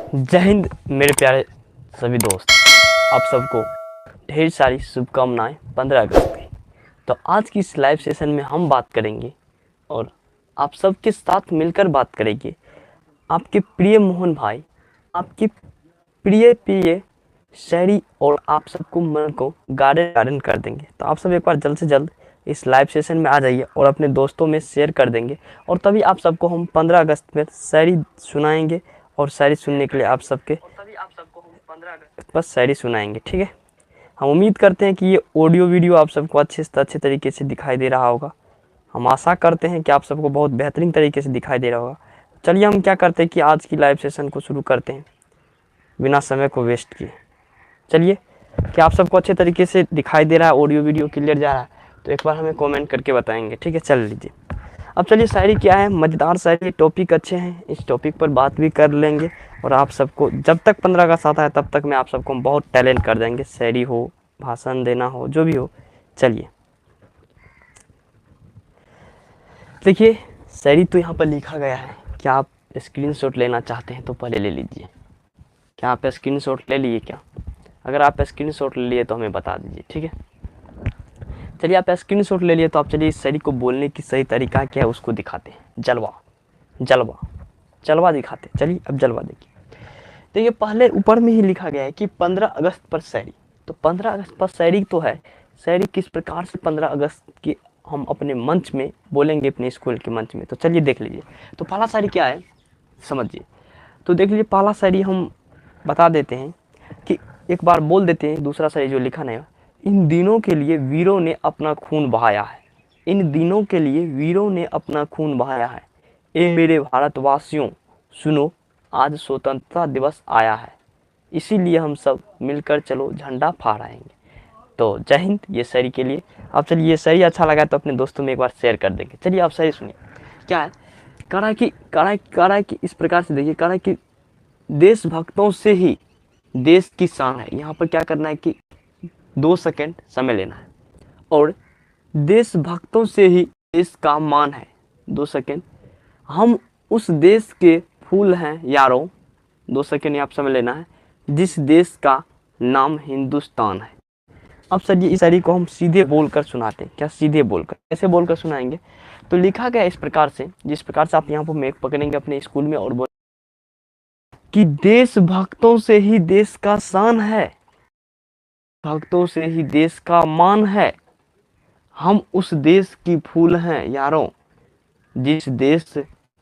जय हिंद मेरे प्यारे सभी दोस्त। आप सबको ढेर सारी शुभकामनाएं 15 अगस्त की। तो आज की इस लाइव सेशन में हम बात करेंगे और आप सबके साथ मिलकर बात करेंगे आपके प्रिय मोहन भाई, आपके प्रिय प्रिय शायरी, और आप सबको मन को गार्डन कर देंगे। तो आप सब एक बार जल्द से जल्द इस लाइव सेशन में आ जाइए और अपने दोस्तों में शेयर कर देंगे, और तभी आप सबको हम 15 अगस्त में शायरी सुनाएंगे और शायरी सुनने के लिए आप सबके बस शायरी सुनाएंगे। ठीक है, हम उम्मीद करते हैं कि ये ऑडियो वीडियो आप सबको अच्छे तरीके से दिखाई दे रहा होगा। हम आशा करते हैं कि आप सबको बहुत बेहतरीन तरीके से दिखाई दे रहा होगा। चलिए हम क्या करते हैं कि आज की लाइव सेशन को शुरू करते हैं बिना समय को वेस्ट किए। चलिए, क्या आप सबको अच्छे तरीके से दिखाई दे रहा है, ऑडियो वीडियो क्लियर जा रहा है? तो एक बार हमें कमेंट करके बताएंगे। ठीक है, चल लीजिए। अब चलिए, शायरी क्या है, मज़ेदार शायरी, टॉपिक अच्छे हैं, इस टॉपिक पर बात भी कर लेंगे। और आप सबको जब तक 15 अगस्त आता है तब तक मैं आप सबको बहुत टैलेंट कर देंगे, शायरी हो, भाषण देना हो, जो भी हो। चलिए देखिए, शायरी तो यहाँ पर लिखा गया है। क्या आप स्क्रीनशॉट लेना चाहते हैं तो पहले ले लीजिए। क्या आप स्क्रीनशॉट ले लिए? क्या अगर आप स्क्रीनशॉट ले लिए तो हमें बता दीजिए। ठीक है, चलिए आप स्क्रीनशॉट ले लिए तो आप चलिए इस शायरी को बोलने की सही तरीका क्या है उसको दिखाते हैं। जलवा जलवा जलवा दिखाते। चलिए अब जलवा देखिए, पहले ऊपर में ही लिखा गया है कि 15 अगस्त पर शायरी। तो 15 अगस्त पर शायरी तो है। शायरी किस प्रकार से 15 अगस्त की हम अपने मंच में बोलेंगे, अपने स्कूल के मंच में। तो चलिए देख लीजिए। तो पहला शायरी क्या है समझिए। तो देख लीजिए, पहला शायरी हम बता देते हैं कि एक बार बोल देते हैं। दूसरा शायरी जो लिखा नहीं, इन दिनों के लिए वीरों ने अपना खून बहाया है। इन दिनों के लिए वीरों ने अपना खून बहाया है। ए मेरे भारतवासियों सुनो, आज स्वतंत्रता दिवस आया है, इसीलिए हम सब मिलकर चलो झंडा फहराएंगे। तो जय हिंद ये शायरी के लिए। अब चलिए, ये शायरी अच्छा लगा तो अपने दोस्तों में एक बार शेयर कर देंगे। चलिए आप शायरी सुनिए। क्या है? कड़ा की इस प्रकार से देखिए, कड़ा कि देशभक्तों से ही देश की शान है। यहाँ पर क्या करना है कि 2 सेकंड समय लेना है, और देशभक्तों से ही देश का मान है। 2 सेकंड। हम उस देश के फूल हैं यारों। 2 सेकंड आप समय लेना है, जिस देश का नाम हिंदुस्तान है। अब सर इस शायरी को हम सीधे बोलकर सुनाते हैं। क्या सीधे बोलकर? कैसे बोलकर सुनाएंगे? तो लिखा गया इस प्रकार से, जिस प्रकार से आप यहाँ पर मेघ पकड़ेंगे अपने स्कूल में और बोल कि देशभक्तों से ही देश का शान है, भक्तों से ही देश का मान है। हम उस देश की फूल हैं यारों, जिस देश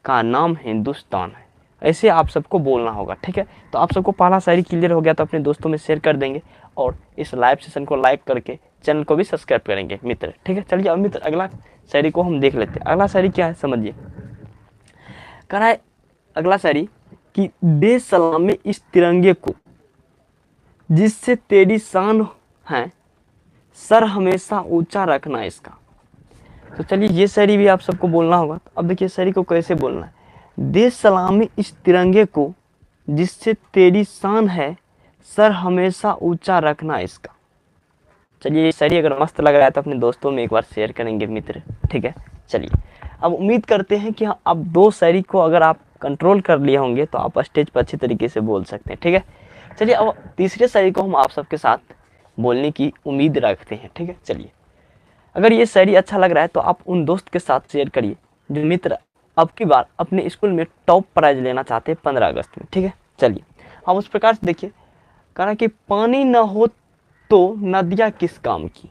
का नाम हिंदुस्तान है। ऐसे आप सबको बोलना होगा। ठीक है, तो आप सबको पहला शायरी क्लियर हो गया तो अपने दोस्तों में शेयर कर देंगे, और इस लाइव सेशन को लाइक करके चैनल को भी सब्सक्राइब करेंगे मित्र। ठीक है, चलिए अब मित्र अगला शायरी को हम देख लेते हैं। अगला शायरी क्या है समझिए। कह रहा है अगला शायरी कि दे सलामी इस तिरंगे को, जिससे तेरी शान है, सर हमेशा ऊंचा रखना इसका। तो चलिए ये शायरी भी आप सबको बोलना होगा। अब देखिए शायरी को कैसे बोलना है। दे सलामी इस तिरंगे को, जिससे तेरी शान है, सर हमेशा ऊंचा रखना इसका। चलिए ये शायरी अगर मस्त लग रहा है तो अपने दोस्तों में एक बार शेयर करेंगे मित्र। ठीक है, चलिए अब उम्मीद करते हैं कि अब 2 शायरी को अगर आप कंट्रोल कर लिए होंगे तो आप स्टेज पर अच्छी तरीके से बोल सकते हैं। ठीक है, चलिए अब तीसरे शायरी को हम आप सबके साथ बोलने की उम्मीद रखते हैं। ठीक है, चलिए अगर ये शायरी अच्छा लग रहा है तो आप उन दोस्त के साथ शेयर करिए जो मित्र अब की बार अपने स्कूल में टॉप प्राइज लेना चाहते हैं 15 अगस्त में। ठीक है, चलिए हम उस प्रकार से देखिए। कहा कि पानी न हो तो नदियाँ किस काम की,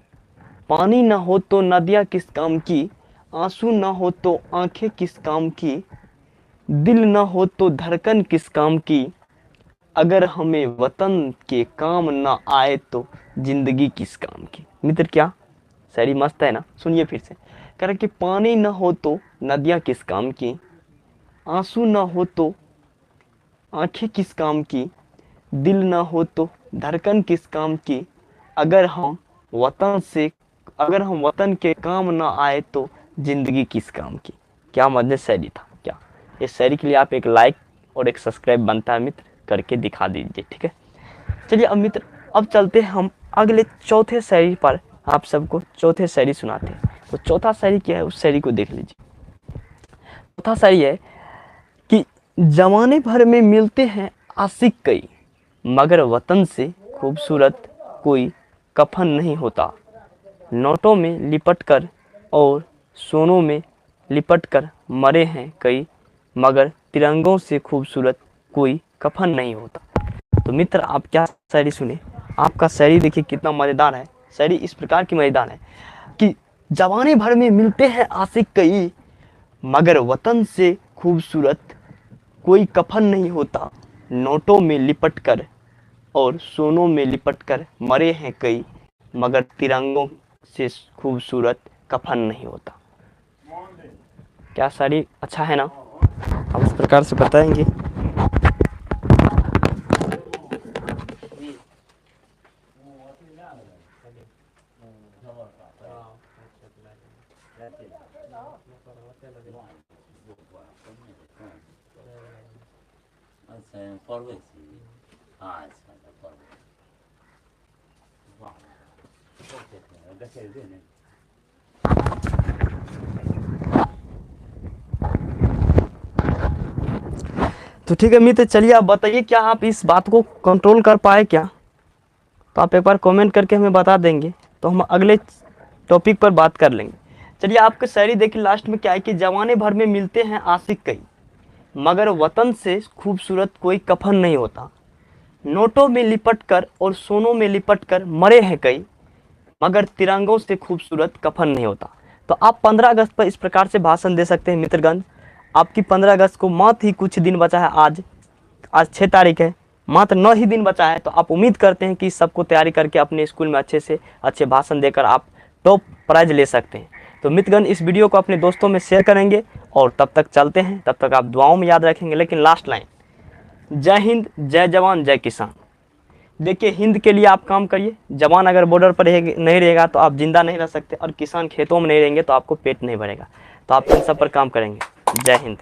पानी न हो तो नदियाँ किस काम की, आंसू न हो तो आंखें किस काम की, दिल न हो तो धड़कन किस काम की, अगर हमें वतन के काम न आए तो जिंदगी किस काम की। मित्र क्या शायरी मस्त है ना, सुनिए फिर से। कह रहे कि पानी न हो तो नदियाँ किस काम की, आंसू न हो तो आंखें किस काम की, दिल न हो तो धड़कन किस काम की, अगर हम वतन के काम न आए तो जिंदगी किस काम की। क्या मजेदार शायरी था। क्या इस शायरी के लिए आप एक लाइक और एक सब्सक्राइब बनता है मित्र, करके दिखा दीजिए। ठीक है, चलिए अब मित्र अब चलते हैं हम अगले चौथे शायरी पर। आप सबको चौथे शायरी सुनाते हैं। तो चौथा शायरी क्या है उस शायरी को देख लीजिए। चौथा शायरी है कि जमाने भर में मिलते हैं आशिक कई, मगर वतन से खूबसूरत कोई कफन नहीं होता। नोटों में लिपट कर और सोनों में लिपट कर मरे हैं कई, मगर तिरंगों से खूबसूरत कोई कफन नहीं होता। तो मित्र, आप क्या शायरी सुने। आपका शायरी देखिए कितना मज़ेदार है। शायरी इस प्रकार की मज़ेदार है कि जवानी भर में मिलते हैं आशिक कई, मगर वतन से खूबसूरत कोई कफन नहीं होता। नोटों में लिपट कर और सोनों में लिपट कर मरे हैं कई, मगर तिरंगों से खूबसूरत कफन नहीं होता। क्या शायरी अच्छा है ना। आप इस प्रकार से बताएंगे। तो ठीक है मित्र, चलिए आप बताइए, क्या आप इस बात को कंट्रोल कर पाए क्या। तो आप एक बार कमेंट करके हमें बता देंगे, तो हम अगले टॉपिक पर बात कर लेंगे। चलिए आपकी शायरी देखिए, लास्ट में क्या है कि जवाने भर में मिलते हैं आशिक कई, मगर वतन से खूबसूरत कोई कफन नहीं होता। नोटों में लिपट कर और सोनों में लिपट कर मरे हैं कई, मगर तिरंगों से खूबसूरत कफन नहीं होता। तो आप 15 अगस्त पर इस प्रकार से भाषण दे सकते हैं मित्रगण। आपकी 15 अगस्त को मात्र ही कुछ दिन बचा है। आज 6 तारीख है, मात्र 9 ही दिन बचा है। तो आप उम्मीद करते हैं कि सबको तैयारी करके अपने स्कूल में अच्छे से अच्छे भाषण देकर आप टॉप प्राइज ले सकते हैं। तो मित्रगण, इस वीडियो को अपने दोस्तों में शेयर करेंगे और तब तक चलते हैं। तब तक आप दुआओं में याद रखेंगे। लेकिन लास्ट लाइन, जय हिंद, जय जवान, जय किसान। देखिए, हिंद के लिए आप काम करिए। जवान अगर बॉर्डर पर नहीं रहेगा तो आप जिंदा नहीं रह सकते, और किसान खेतों में नहीं रहेंगे तो आपको पेट नहीं भरेगा। तो आप इन सब पर काम करेंगे। जय हिंद।